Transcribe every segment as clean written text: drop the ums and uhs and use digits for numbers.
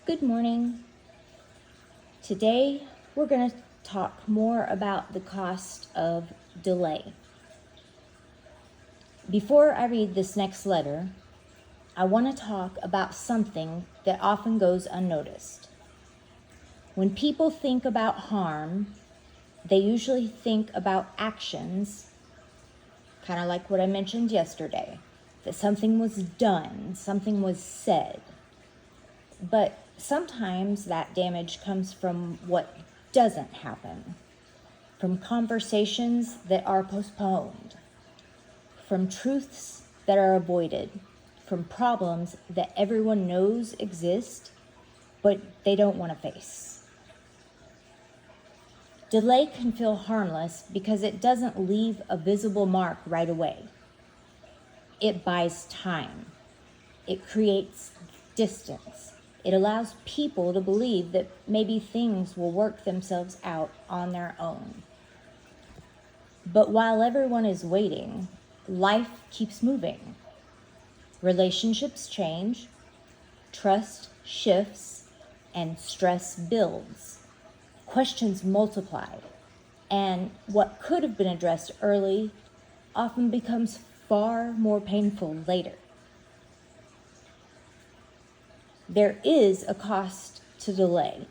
Good morning. Today we're going to talk more about the cost of delay. Before I read this next letter, I want to talk about something that often goes unnoticed. When people think about harm, they usually think about actions, kind of like what I mentioned yesterday, that something was done, something was said. But sometimes that damage comes from what doesn't happen, from conversations that are postponed, from truths that are avoided, from problems that everyone knows exist, but they don't want to face. Delay can feel harmless because it doesn't leave a visible mark right away. It buys time. It creates distance. It allows people to believe that maybe things will work themselves out on their own. But while everyone is waiting, life keeps moving. Relationships change, trust shifts, and stress builds. Questions multiply, and what could have been addressed early often becomes far more painful later. There is a cost to delay,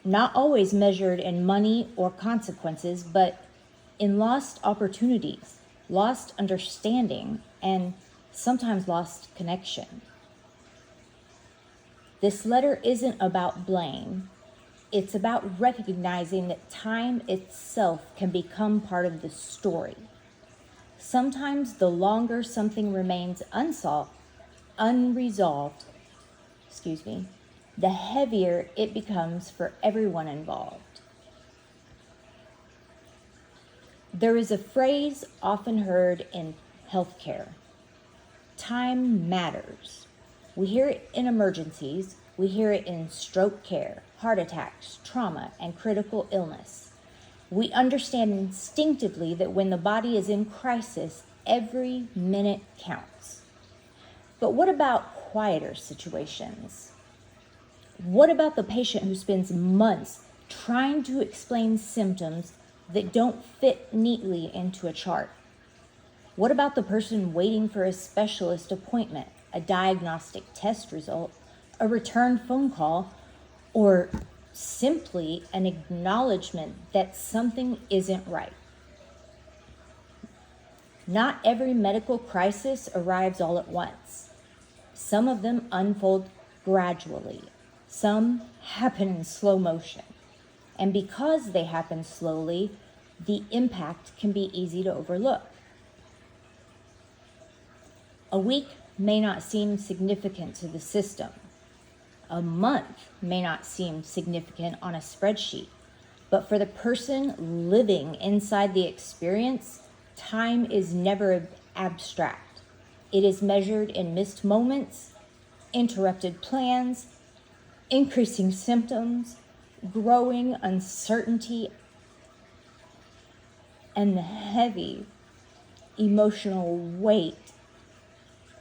not always measured in money or consequences, but in lost opportunities, lost understanding, and sometimes lost connection. This letter isn't about blame. It's about recognizing that time itself can become part of the story. Sometimes the longer something remains unresolved, the heavier it becomes for everyone involved. There is a phrase often heard in healthcare: time matters. We hear it in emergencies, we hear it in stroke care, heart attacks, trauma, and critical illness. We understand instinctively that when the body is in crisis, every minute counts. But what about quieter situations? What about the patient who spends months trying to explain symptoms that don't fit neatly into a chart? What about the person waiting for a specialist appointment, a diagnostic test result, a return phone call, or simply an acknowledgement that something isn't right? Not every medical crisis arrives all at once. Some of them unfold gradually. Some happen in slow motion. And because they happen slowly, the impact can be easy to overlook. A week may not seem significant to the system. A month may not seem significant on a spreadsheet. But for the person living inside the experience, time is never abstract. It is measured in missed moments, interrupted plans, increasing symptoms, growing uncertainty, and the heavy emotional weight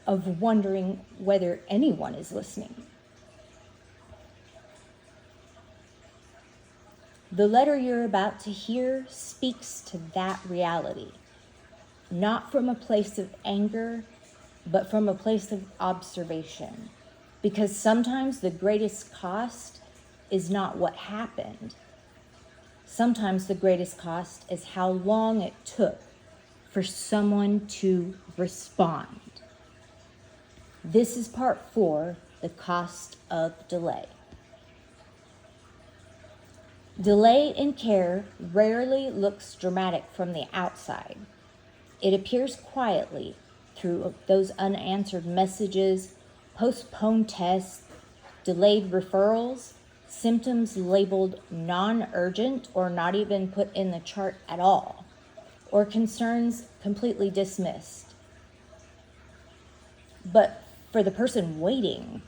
of wondering whether anyone is listening. The letter you're about to hear speaks to that reality, not from a place of anger, but from a place of observation. Because sometimes the greatest cost is not what happened. Sometimes the greatest cost is how long it took for someone to respond. This is part 4, the cost of delay. Delay in care rarely looks dramatic from the outside. It appears quietly through those unanswered messages, postponed tests, delayed referrals, symptoms labeled non-urgent or not even put in the chart at all, or concerns completely dismissed. But for the person waiting,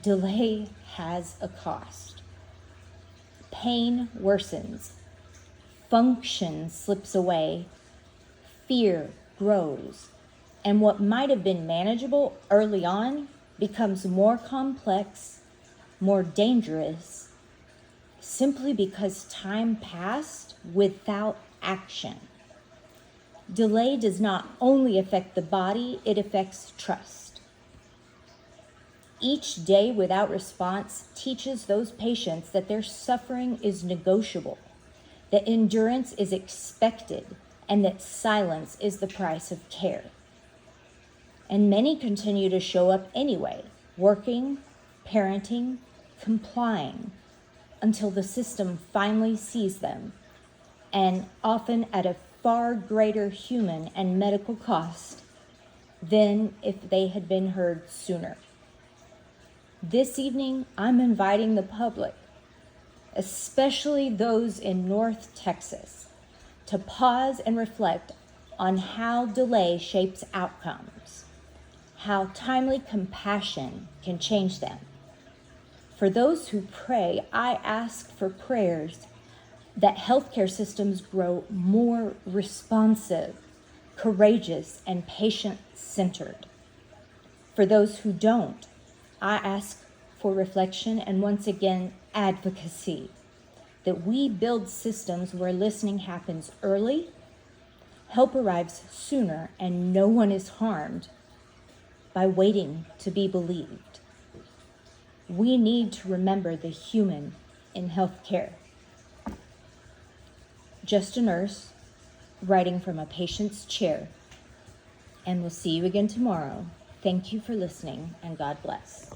delay has a cost. Pain worsens, function slips away, fear grows, and what might have been manageable early on becomes more complex more dangerous, simply because time passed without action. Delay does not only affect the body, it affects trust. Each day without response teaches those patients that their suffering is negotiable, that endurance is expected, and that silence is the price of care. And many continue to show up anyway, working, parenting, complying, until the system finally sees them, and often at a far greater human and medical cost than if they had been heard sooner. This evening, I'm inviting the public, especially those in North Texas, to pause and reflect on how delay shapes outcomes, how timely compassion can change them. For those who pray, I ask for prayers that healthcare systems grow more responsive, courageous, and patient-centered. For those who don't, I ask for reflection and once again, advocacy, that we build systems where listening happens early, help arrives sooner, and no one is harmed by waiting to be believed. We need to remember the human in healthcare. Just a nurse writing from a patient's chair. And we'll see you again tomorrow. Thank you for listening, and God bless.